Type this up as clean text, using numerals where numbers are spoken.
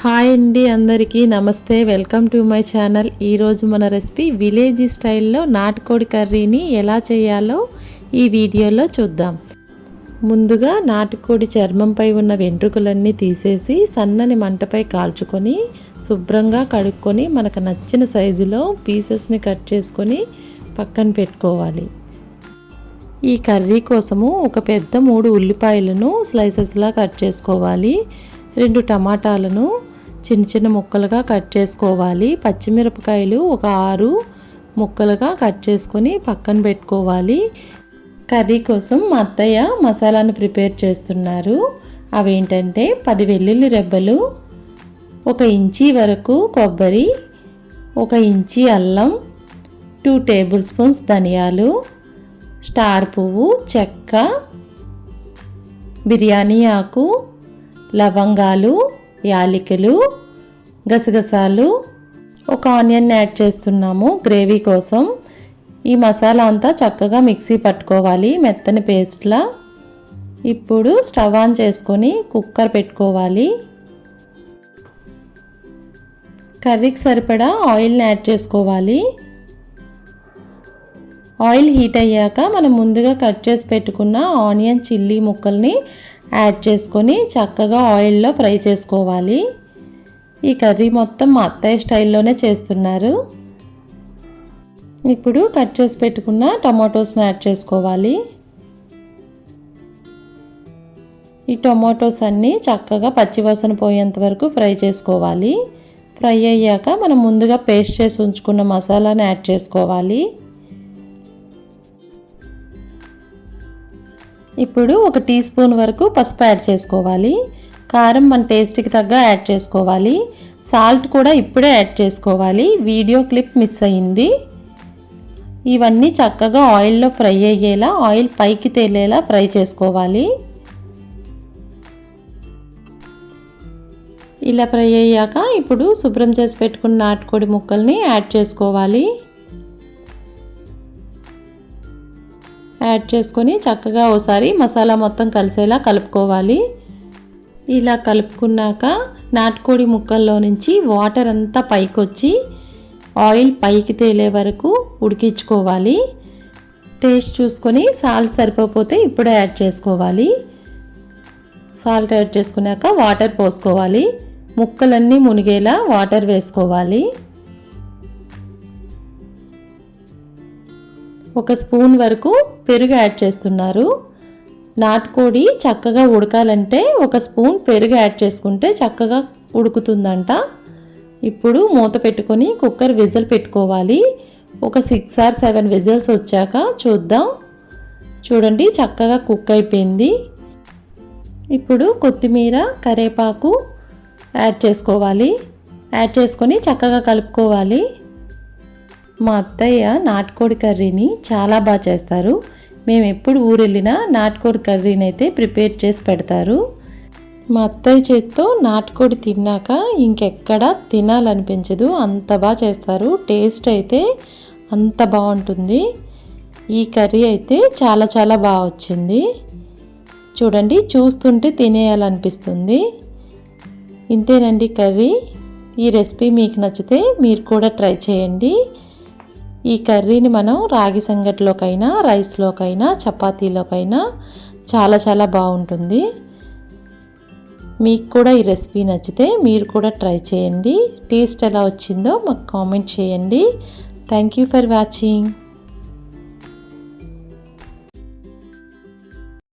Hi అండి, అందరికీ నమస్తే. Welcome to my channel. ఈరోజు మన రెసిపీ విలేజీ స్టైల్లో నాటుకోడి కర్రీని ఎలా చేయాలో ఈ వీడియోలో చూద్దాం. ముందుగా నాటుకోడి చర్మంపై ఉన్న వెంట్రుకలన్నీ తీసేసి సన్నని మంటపై కాల్చుకొని శుభ్రంగా కడుక్కొని మనకు నచ్చిన సైజులో పీసెస్ని కట్ చేసుకొని పక్కన పెట్టుకోవాలి. ఈ కర్రీ కోసము ఒక పెద్ద 3 ఉల్లిపాయలను స్లైసెస్లా కట్ చేసుకోవాలి. 2 టమాటాలను చిన్న చిన్న ముక్కలుగా కట్ చేసుకోవాలి. పచ్చిమిరపకాయలు ఒక 6 ముక్కలుగా కట్ చేసుకొని పక్కన పెట్టుకోవాలి. కర్రీ కోసం మా అత్తయ్య మసాలాను ప్రిపేర్ చేస్తున్నారు. అవేంటంటే 10 వెల్లుల్లి రెబ్బలు, 1 ఇంచీ వరకు కొబ్బరి, 1 ఇంచీ అల్లం, 2 టేబుల్ స్పూన్స్ ధనియాలు, స్టార్ పువ్వు, చెక్క, బిర్యానీ ఆకు, లవంగాలు, యాలకులు, గసగసాలు, 1 ఆనియన్ యాడ్ చేస్తున్నాము గ్రేవీ కోసం. ఈ మసాలా అంతా చక్కగా మిక్సీ పట్టుకోవాలి మెత్తని పేస్ట్లా. ఇప్పుడు స్టవ్ ఆన్ చేసుకొని కుక్కర్ పెట్టుకోవాలి. కర్రీకి సరిపడా ఆయిల్ని యాడ్ చేసుకోవాలి. ఆయిల్ హీట్ అయ్యాక మనం ముందుగా కట్ చేసి పెట్టుకున్న ఆనియన్ చిల్లీ ముక్కల్ని యాడ్ చేసుకొని చక్కగా ఆయిల్లో ఫ్రై చేసుకోవాలి. ఈ కర్రీ మొత్తం మా అత్తయ్య స్టైల్లోనే చేస్తున్నారు. ఇప్పుడు కట్ చేసి పెట్టుకున్న టమాటోస్ని యాడ్ చేసుకోవాలి. ఈ టమాటోస్ అన్నీ చక్కగా పచ్చివాసన పోయేంత వరకు ఫ్రై చేసుకోవాలి. ఫ్రై అయ్యాక మనం ముందుగా పేస్ట్ చేసి ఉంచుకున్న మసాలాని యాడ్ చేసుకోవాలి. ఇప్పుడు 1 టీ స్పూన్ వరకు పసుపు యాడ్ చేసుకోవాలి. కారం మన టేస్ట్కి తగ్గ యాడ్ చేసుకోవాలి. సాల్ట్ కూడా ఇప్పుడే యాడ్ చేసుకోవాలి, వీడియో క్లిప్ మిస్ అయింది. ఇవన్నీ చక్కగా ఆయిల్లో ఫ్రై అయ్యేలా, ఆయిల్ పైకి తేలేలా ఫ్రై చేసుకోవాలి. ఇలా ఫ్రై అయ్యాక ఇప్పుడు శుభ్రం చేసి పెట్టుకున్న నాటుకోడి ముక్కల్ని యాడ్ చేసుకోవాలి. యాడ్ చేసుకొని చక్కగా ఒకసారి మసాలా మొత్తం కలిసేలా కలుపుకోవాలి. ఇలా కలుపుకున్నాక నాటుకోడి ముక్కల్లో నుంచి వాటర్ అంతా పైకి వచ్చి ఆయిల్ పైకి తేలే వరకు ఉడికించుకోవాలి. టేస్ట్ చూసుకొని సాల్ట్ సరిపోతే ఇప్పుడే యాడ్ చేసుకోవాలి. సాల్ట్ యాడ్ చేసుకున్నాక వాటర్ పోసుకోవాలి. ముక్కలన్నీ మునిగేలా వాటర్ వేసుకోవాలి. 1 స్పూన్ వరకు పెరుగు యాడ్ చేస్తున్నారు. నాటుకోడి చక్కగా ఉడకాలంటే 1 స్పూన్ పెరుగు యాడ్ చేసుకుంటే చక్కగా ఉడుకుతుందంట. ఇప్పుడు మూత పెట్టుకొని కుక్కర్ విజిల్ పెట్టుకోవాలి. ఒక 6 or 7 విజిల్స్ వచ్చాక చూద్దాం. చూడండి చక్కగా కుక్ అయిపోయింది. ఇప్పుడు కొత్తిమీర, కరివేపాకు యాడ్ చేసుకోవాలి. యాడ్ చేసుకొని చక్కగా కలుపుకోవాలి. మా అత్తయ్య నాటుకోడి కర్రీని చాలా బాగా చేస్తారు. మేము ఎప్పుడు ఊరు వెళ్ళినా నాటుకోడి కర్రీని అయితే ప్రిపేర్ చేసి పెడతారు. మా అత్తయ్య చేతితో నాటుకోడి తిన్నాక ఇంకెక్కడ తినాలనిపించదు, అంత బాగా చేస్తారు. టేస్ట్ అయితే అంత బాగుంటుంది. ఈ కర్రీ అయితే చాలా చాలా బాగా వచ్చింది. చూడండి చూస్తుంటే తినేయాలనిపిస్తుంది. ఇంతేనండి కర్రీ. ఈ రెసిపీ మీకు నచ్చితే మీరు కూడా ట్రై చేయండి. ఈ కర్రీని మనం రాగి సంగటిలోకైనా, రైస్లోకైనా, చపాతీలోకైనా చాలా చాలా బాగుంటుంది. మీకు కూడా ఈ రెసిపీ నచ్చితే మీరు కూడా ట్రై చేయండి. టేస్ట్ ఎలా వచ్చిందో మాకు కామెంట్ చేయండి. Thank you for watching.